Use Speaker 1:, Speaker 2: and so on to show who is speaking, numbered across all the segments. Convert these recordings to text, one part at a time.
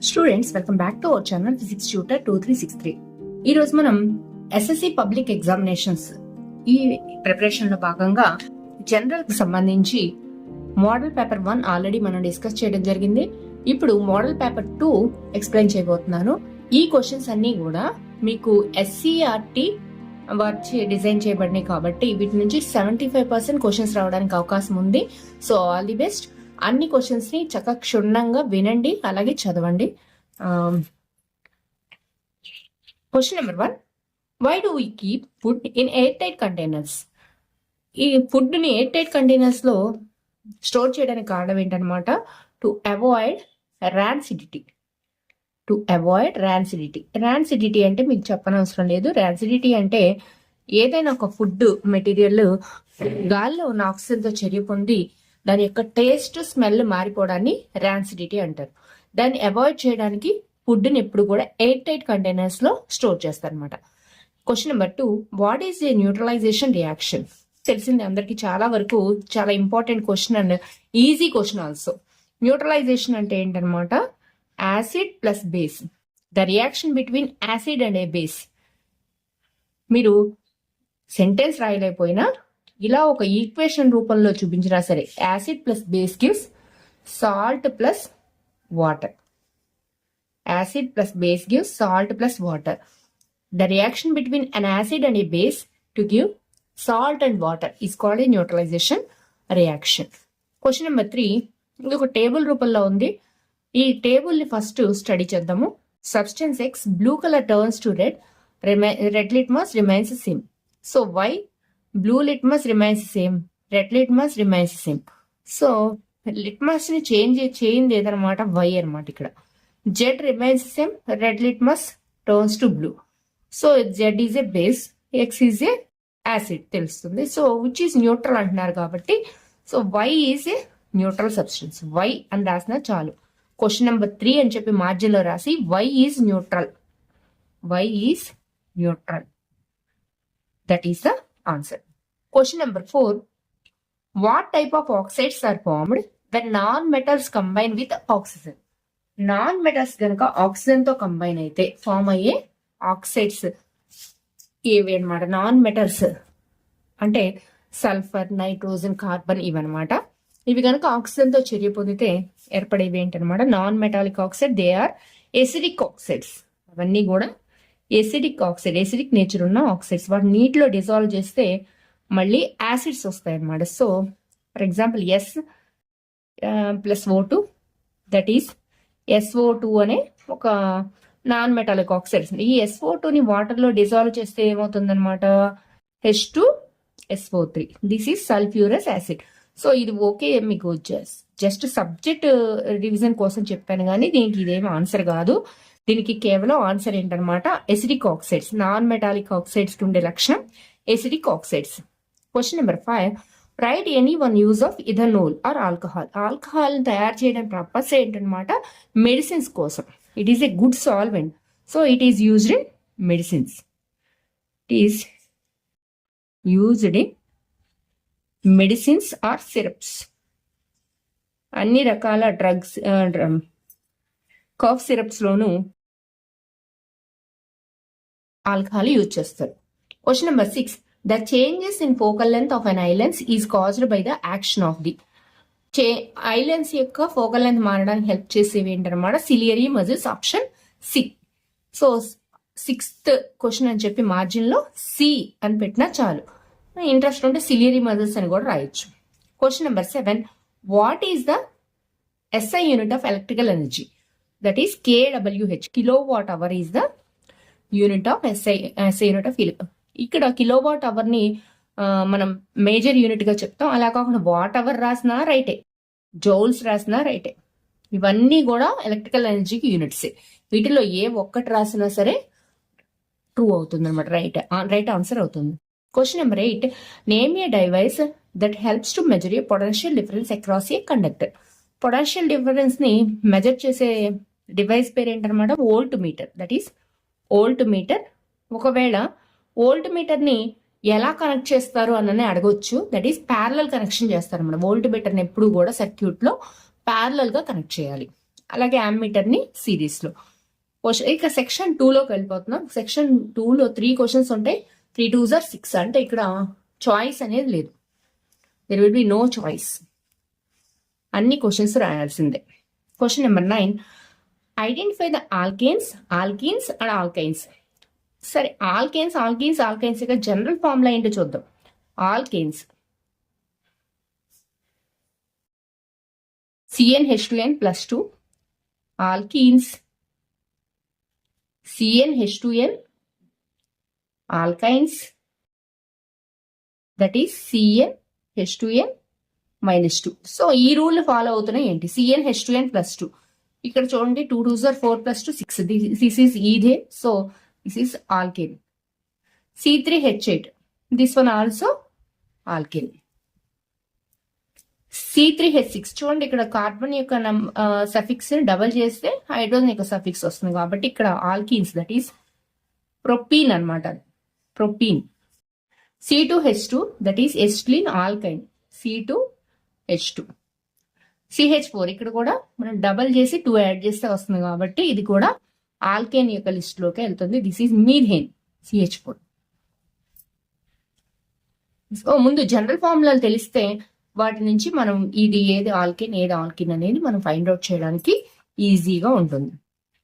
Speaker 1: Students welcome back to our channel physics tutor 2363. ఈ రోజు మనం ఎస్ఎస్సి పబ్లిక్ ఎగ్జామినేషన్స్ ఈ ప్రిపరేషన్ లో భాగంగా జనరల్ కి సంబంధించి మోడల్ పేపర్ 1 ఆల్రెడీ మనం డిస్కస్ చేయడం జరిగింది. ఇప్పుడు మోడల్ పేపర్ 2 ఎక్స్ప్లెయిన్ చేయబోతున్నాను. ఈ క్వశ్చన్స్ అన్ని కూడా మీకు ఎస్సీఆర్టీ వచ్చి డిజైన్ చేయబడినాయి కాబట్టి వీటి నుంచి 75% క్వశ్చన్స్ రావడానికి అవకాశం ఉంది. So all the best. అన్ని క్వశ్చన్స్ ని చక్కగా క్షుణ్ణంగా వినండి, అలాగే చదవండి. Question number 1, why do we keep food in airtight containers? ఈ ఫుడ్ ని ఎయిర్ టైట్ కంటైనర్స్ లో స్టోర్ చేయడానికి కారణం ఏంటనమాట? To avoid rancidity. ర్యాన్సిడిటీ అంటే మీకు చెప్పనవసరం లేదు. ర్యాన్సిడిటీ అంటే ఏదైనా ఒక ఫుడ్ మెటీరియల్ గాల్లో ఉన్న ఆక్సిజన్ తో చర్య పొంది దాని యొక్క టేస్ట్ స్మెల్ మారిపోవడాన్ని ర్యాన్సిడిటీ అంటారు. దాన్ని అవాయిడ్ చేయడానికి ఫుడ్ ని ఎప్పుడు కూడా ఎయిర్ టైట్ కంటైనర్స్ లో స్టోర్ చేస్తారనమాట. Question number 2, what is a neutralisation reaction? తెలిసింది అందరికి చాలా వరకు, చాలా important question and easy question also. Neutralisation అంటే ఏంటనమాట? Acid plus base, the reaction between acid and a base. మీరు సెంటెన్స్ రాయలేకపోయినా ఇలా ఒక ఈక్వేషన్ రూపంలో చూపించినా సరే, acid plus base gives salt plus water. Acid plus base gives salt plus water. The reaction between an acid and a base to give salt and water is called a neutralisation reaction. Question number 3, ఇది ఒక table రూపంలో ఉంది. ఈ table ని first study చేద్దాము. Substance X blue colour turns to red, red litmus remains same. So Y blue litmus remains same, red litmus remains same. So litmus ని change ఏదనమాట? Y అనమాట. ఇక్కడ Z remains same, red litmus turns to blue. So Z is a base, X is a acid తెలుస్తుంది. So which is neutral అంటున్నారు కాబట్టి, so Y is a neutral substance. Y అని రాసిన చాలు. క్వశ్చన్ నెంబర్ 3 అని చెప్పి మార్జిన్ లో రాసి Y is neutral, Y is neutral, that is the answer. Question number 4, what type of oxides are formed when non-metals combine with oxygen? Non-metals గనక oxygen తో combine అయితే ఫామ్ అయ్యే ఆక్సైడ్స్ ఏవి అనమాట? నాన్ మెటల్స్ అంటే sulphur, nitrogen, carbon ఇవన్నమాట. ఇవి కనుక ఆక్సిజన్ తో చర్య పొందితే ఏర్పడేవి ఏంటనమాట? Non metallic oxide. They are acidic oxides. అవన్నీ కూడా ఎసిడిక్ ఆక్సైడ్, ఎసిడిక్ నేచర్ ఉన్న ఆక్సైడ్స్. వాటి నీటిలో డిజాల్వ్ చేస్తే మళ్ళీ యాసిడ్స్ వస్తాయి అన్నమాట. So for example S plus O2, that is SO2 అనే ఒక నాన్ మెటాలిక్ ఆక్సైడ్స్. ఈ SO2 ని వాటర్ లో డిజాల్వ్ చేస్తే ఏమవుతుందన్నమాట? H2SO3. This is sulphurous acid. So ఇది ఓకే, మీకు జస్ట్ సబ్జెక్ట్ రివిజన్ కోసం చెప్పాను కానీ దీనికి ఇదేమి ఆన్సర్ కాదు. దీనికి కేవలం ఆన్సర్ ఏంటనమాట? Acidic oxides. Non metallic oxides కి ఉండే లక్షణం acidic oxides. Question number 5, write any one use of ethanol or alcohol. Alcohol తయారు చేయడం పర్పస్ ఏంటనమాట? మెడిసిన్స్ కోసం. It is a good solvent, so it is used in medicines. It is used in medicines or syrups. అన్ని రకాల drugs, cough syrups లోను alcohol use చేస్తారు. Question number 6, the changes in focal length of an eye lens is caused by the action of the. Eye lens యొక్క focal length మారడానికి help చేసేవి ఏంటన్నమాట? Ciliary muscles. Option C. So 6th question అని చెప్పి margin లో C అని పెట్టినా చాలు. ఇంట్రెస్ట్ ఉంటే సిలియరీ మజిల్స్ అని కూడా రాయొచ్చు. Question number 7, what is the SI unit of electrical energy? That is kWh. Kilowatt hour is the unit of SI unit of. ఇక్కడ కిలోవాట్ అవర్ ని మనం మేజర్ యూనిట్ గా చెప్తాం. అలా కాకుండా వాట్ అవర్ రాసినా రైటే, జౌల్స్ రాసినా రైటే. ఇవన్నీ కూడా ఎలక్ట్రికల్ ఎనర్జీకి యూనిట్సే. వీటిలో ఏ ఒక్కటి రాసినా సరే ట్రూ అవుతుంది అనమాట, రైట్ ఆన్సర్ అవుతుంది. Question number 8, name a device that helps to measure a potential difference across a conductor. Potential difference ని మెజర్ చేసే డివైస్ పేరు ఏంటనమాట? Voltmeter. That is voltmeter. ఒకవేళ వోల్ట్ మీటర్ ని ఎలా కనెక్ట్ చేస్తారు అన్ననే అడగొచ్చు. దట్ ఈస్ ప్యారలల్ కనెక్షన్ చేస్తారు అన్నమాట. వోల్ట్ మీటర్ ని ఎప్పుడు కూడా సర్క్యూట్ లో ప్యారలల్ గా కనెక్ట్ చేయాలి. అలాగే యామ్మీటర్ ని సిరీస్ లో. ఇక సెక్షన్ 2లోకి వెళ్ళిపోతున్నాం. సెక్షన్ 2లో 3 క్వశ్చన్స్ ఉంటాయి. 3 2s are 6 అంటే ఇక్కడ చాయిస్ అనేది లేదు. There will be no choice, అన్ని క్వశ్చన్స్ రాయాల్సిందే. Question number 9, identify the alkanes and alkynes. సరే, ఆల్కైన్స్ ఇక జనరల్ ఫార్ములా ఏంటో చూద్దాం. Alkanes CnH2n+2, alkenes CnH2n, alkynes that is CnH2n-2. So ఈ రూల్ ఫాలో అవుతున్నాయి ఏంటి? CnH2n+2. ఇక్కడ చూడండి 2 2s are 4 + 2 6. This is ethane, so this is alkane. C3H8, this one also alkane. C3H6 చూడండి, ఇక్కడ కార్బన్ యొక్క సఫిక్స్ డబల్ చేస్తే హైడ్రోజన్ యొక్క సఫిక్స్ వస్తుంది కాబట్టి ఇక్కడ ఆల్కీన్స్ దట్ ఈస్ ప్రొపీన్ అనమాట, propene. C2H2 that is ఎస్టిలీన్ ఆల్కైన్, C2H2. CH4 ఇక్కడ కూడా మనం డబల్ చేసి 2 యాడ్ చేస్తే వస్తుంది కాబట్టి ఇది కూడా ఆల్కేన్ యొక్క లిస్ట్ లోకి వెళ్తుంది. This is methane, CH4. So ముందు జనరల్ ఫార్ములాలు తెలిస్తే వాటి నుంచి మనం ఇది ఏది ఆల్కేన్ అనేది మనం ఫైండ్ అవుట్ చేయడానికి ఈజీగా ఉంటుంది.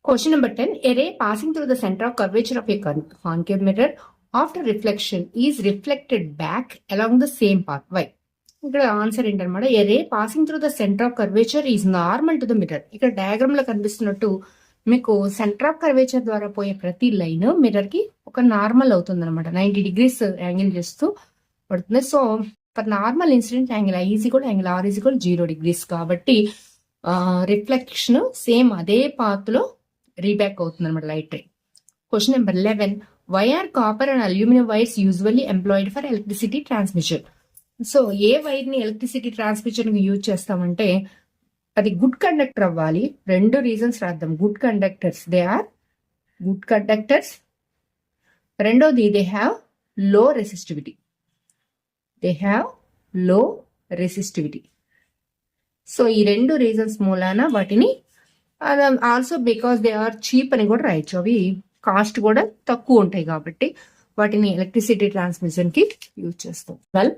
Speaker 1: Question number 10, a ray passing through the center of curvature of a concave mirror after reflection is reflected back along the same path. Why? ఇక్కడ answer ఏంటనమాట, a ray passing through the center of curvature is normal to the mirror. ఇక్కడ diagram లో కనిపిస్తున్నట్టు మీకు centre of curvature ద్వారా పోయే ప్రతి line mirror కి ఒక normal అవుతుంది అనమాట, 90 degrees యాంగిల్ చేస్తూ పడుతుంది. So for normal incident angle I = angle R = 0 degrees కాబట్టి రిఫ్లెక్షన్ సేమ్ అదే పాత్ లో రీబ్యాక్ అవుతుంది అనమాట light ray. Question number 11, why are copper and aluminium wires usually employed for electricity transmission. So a wire ని electricity transmission కి use చేస్తామంటే అది గుడ్ కండక్టర్ అవ్వాలి. 2 రీజన్స్ రాద్దాం. Good conductors, they are good conductors. రెండోది they have low resistivity, so ఈ 2 reasons మూలాన వాటిని, also because they are cheap అని కూడా రాయొచ్చు. అవి కాస్ట్ కూడా తక్కువ ఉంటాయి కాబట్టి వాటిని ఎలక్ట్రిసిటీ ట్రాన్స్మిషన్ కి యూజ్ చేస్తాం. Well,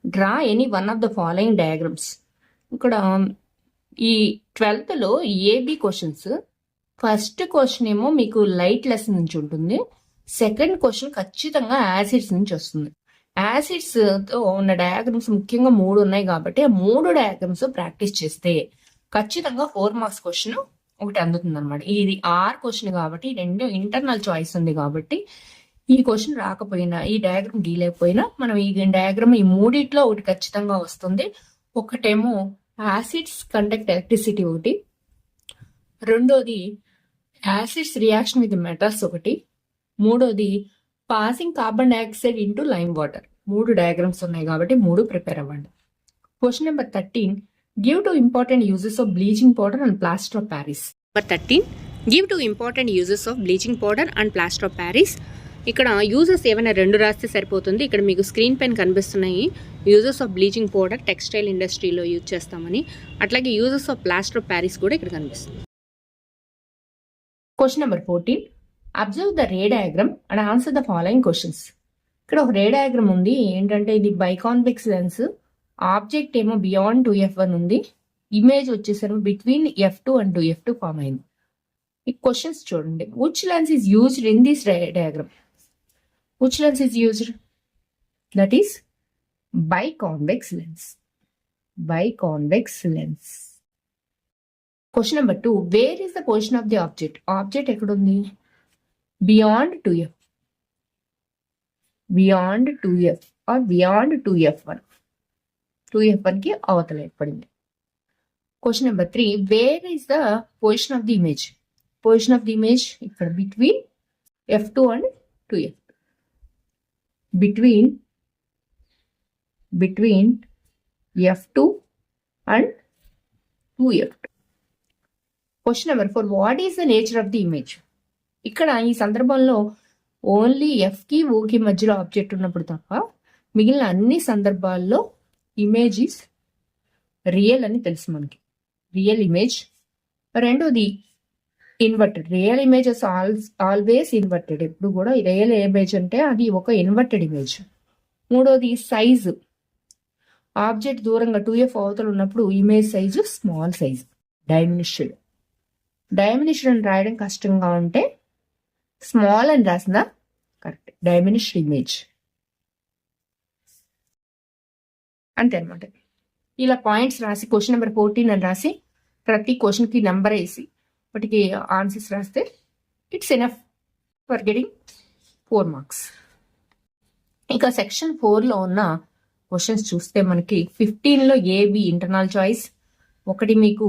Speaker 1: draw any one of the following diagrams. ఇక్కడ ఈ 12th లో ఏబి క్వశ్చన్స్, ఫస్ట్ క్వశ్చన్ ఏమో మీకు లైట్ లెసన్ నుంచి ఉంటుంది, సెకండ్ క్వశ్చన్ ఖచ్చితంగా యాసిడ్స్ నుంచి వస్తుంది. యాసిడ్స్ తో ఉన్న డయాగ్రామ్స్ ముఖ్యంగా 3 ఉన్నాయి కాబట్టి ఆ 3 డయాగ్రామ్స్ ప్రాక్టీస్ చేస్తే ఖచ్చితంగా 4 మార్క్స్ క్వశ్చన్ ఒకటి అందుతుంది అనమాట. ఇది R క్వశ్చన్ కాబట్టి 2 ఇంటర్నల్ చాయిస్ ఉంది కాబట్టి ఈ క్వశ్చన్ రాకపోయినా, ఈ డయాగ్రామ్ గీయలేకపోయినా మనం ఈ డయాగ్రామ్ ఈ 3 ఒకటి ఖచ్చితంగా వస్తుంది. ఒకటేమో యాసిడ్స్ కండక్ట్ ఎలక్ట్రిసిటీ ఒకటి, రెండోది యాసిడ్స్ రియాక్షన్ విత్ మెటల్స్ ఒకటి, మూడోది passing carbon dioxide into lime water. 3 diagrams ఉన్నాయి కాబట్టి 3 ప్రిపేర్ అవ్వండి. Question number 13, give 2 important uses of bleaching powder and plaster of Paris. Number 13, give 2 important uses of bleaching powder and plaster of Paris. ఇక్కడ uses ఏమైనా 2 రాస్తే సరిపోతుంది. ఇక్కడ మీకు screen పైన కనిపిస్తున్నాయి uses of bleaching powder textile ఇండస్ట్రీలో యూజ్ చేస్తామని, అట్లాగే uses of plaster of Paris కూడా ఇక్కడ కనిపిస్తుంది. Question number 14, observe the ray diagram and answer the following questions. ఇక్కడ ఒక రే డయాగ్రామ్ ఉంది. ఏంటంటే ఇది బైకాన్వెక్స్ లెన్స్, ఆబ్జెక్ట్ ఏమో బియాండ్ 2f1 ఉంది, ఇమేజ్ వచ్చేసరికి between f2 and 2f2 form అయింది. ఈ క్వశ్చన్స్ చూడండి. Which lens is used in this diagram? Which lens is used? That is biconvex lens. Question number 2, where is the position of the object? Object ఎక్కడుంది? Beyond 2f or beyond 2f1. 2f1 కి అవతల ఏర్పడింది. Question number 3, where is the position of the image? Position of the image ఇక్కడ between f2 and 2f. Between f2 and 2f2. Question number 4, what is the nature of the image? ఇక్కడ ఈ సందర్భంలో only F కి ఓకి మధ్యలో object ఉన్నప్పుడు తప్ప మిగిలిన అన్ని సందర్భాల్లో ఇమేజ్ ఈస్ రియల్ అని తెలుసు మనకి. రియల్ ఇమేజ్ రెండోది inverted. Real images always inverted. ఎప్పుడు కూడా రియల్ ఇమేజ్ అంటే అది ఒక ఇన్వర్టెడ్ ఇమేజ్. మూడోది సైజు. ఆబ్జెక్ట్ దూరంగా 2F అవతల ఉన్నప్పుడు ఇమేజ్ సైజు స్మాల్ సైజ్. డైమినిష్డ్. డైమినిష్డ్ అని రాయడం కష్టంగా ఉంటే స్మాల్ అని రాసిందా కరెక్ట్. డైమినిష్డ్ ఇమేజ్ అంతే అనమాట. ఇలా పాయింట్స్ రాసి క్వశ్చన్ నెంబర్ 14 అని రాసి ప్రతి క్వశ్చన్కి నెంబర్ వేసి వాటికి ఆన్సర్స్ రాస్తే it's enough for getting 4 marks. ఇక సెక్షన్ 4లో ఉన్న క్వశ్చన్స్ చూస్తే మనకి 15లో ఏబి ఇంటర్నల్ చాయిస్, ఒకటి మీకు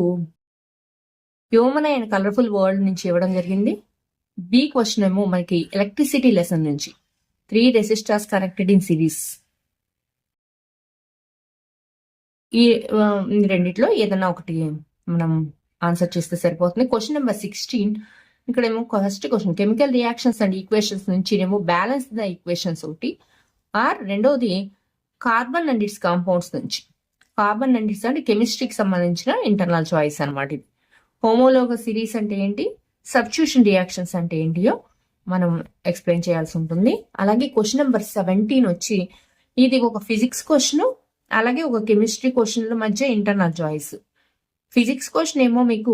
Speaker 1: హ్యూమన్ అండ్ కలర్ఫుల్ వరల్డ్ నుంచి ఇవ్వడం జరిగింది. బి క్వశ్చన్ ఏమో మనకి ఎలక్ట్రిసిటీ లెసన్ నుంచి 3 రెసిస్టర్స్ కనెక్టెడ్ ఇన్ సిరీస్. ఈ రెండిట్లో ఏదైనా ఒకటి మనం ఆన్సర్ చేస్తే సరిపోతుంది. క్వశ్చన్ నెంబర్ 16 ఇక్కడేమో first question chemical reactions and equations నుంచి ఏమో బ్యాలెన్స్ ద ఈక్వేషన్స్ ఒకటి, ఆర్ రెండోది కార్బన్ అండ్ ఇట్స్ కాంపౌండ్స్ నుంచి. కార్బన్ అండ్ ఇట్స్ అంటే కెమిస్ట్రీకి సంబంధించిన ఇంటర్నల్ చాయిస్ అనమాట ఇది. హోమోలోగస్ సిరీస్ అంటే ఏంటి, సబ్స్టిట్యూషన్ రియాక్షన్స్ అంటే ఏంటియో మనం ఎక్స్ప్లెయిన్ చేయాల్సి ఉంటుంది. అలాగే క్వశ్చన్ నెంబర్ 17 వచ్చి ఇది ఒక ఫిజిక్స్ క్వశ్చన్ అలాగే ఒక కెమిస్ట్రీ క్వశ్చన్ల మధ్య ఇంటర్నల్ చాయిస్. ఫిజిక్స్ క్వశ్చన్ ఏమో మీకు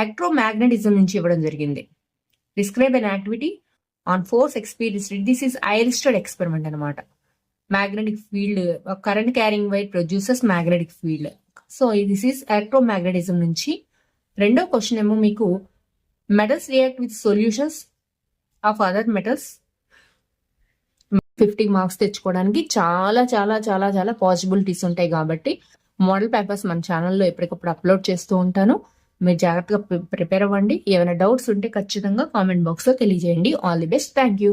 Speaker 1: ఎలక్ట్రోమాగ్నెటిజం నుంచి ఇవ్వడం జరిగింది. Describe an activity on force experienced. This is Oersted experiment అనమాట. Magnetic field, current carrying wire producers magnetic field. So this is electromagnetism నుంచి. రెండో క్వశ్చన్ ఏమో మీకు metals react with solutions of other metals. 50 marks తెచ్చుకోవడానికి చాలా చాలా చాలా చాలా పాసిబిలిటీస్ ఉంటాయి కాబట్టి మోడల్ పేపర్స్ మన ఛానల్లో ఎప్పటికప్పుడు అప్లోడ్ చేస్తూ ఉంటాను. మీరు జాగ్రత్తగా ప్రిపేర్ అవ్వండి. ఏమైనా డౌట్స్ ఉంటే ఖచ్చితంగా కామెంట్ బాక్స్లో తెలియజేయండి. All the best. Thank you.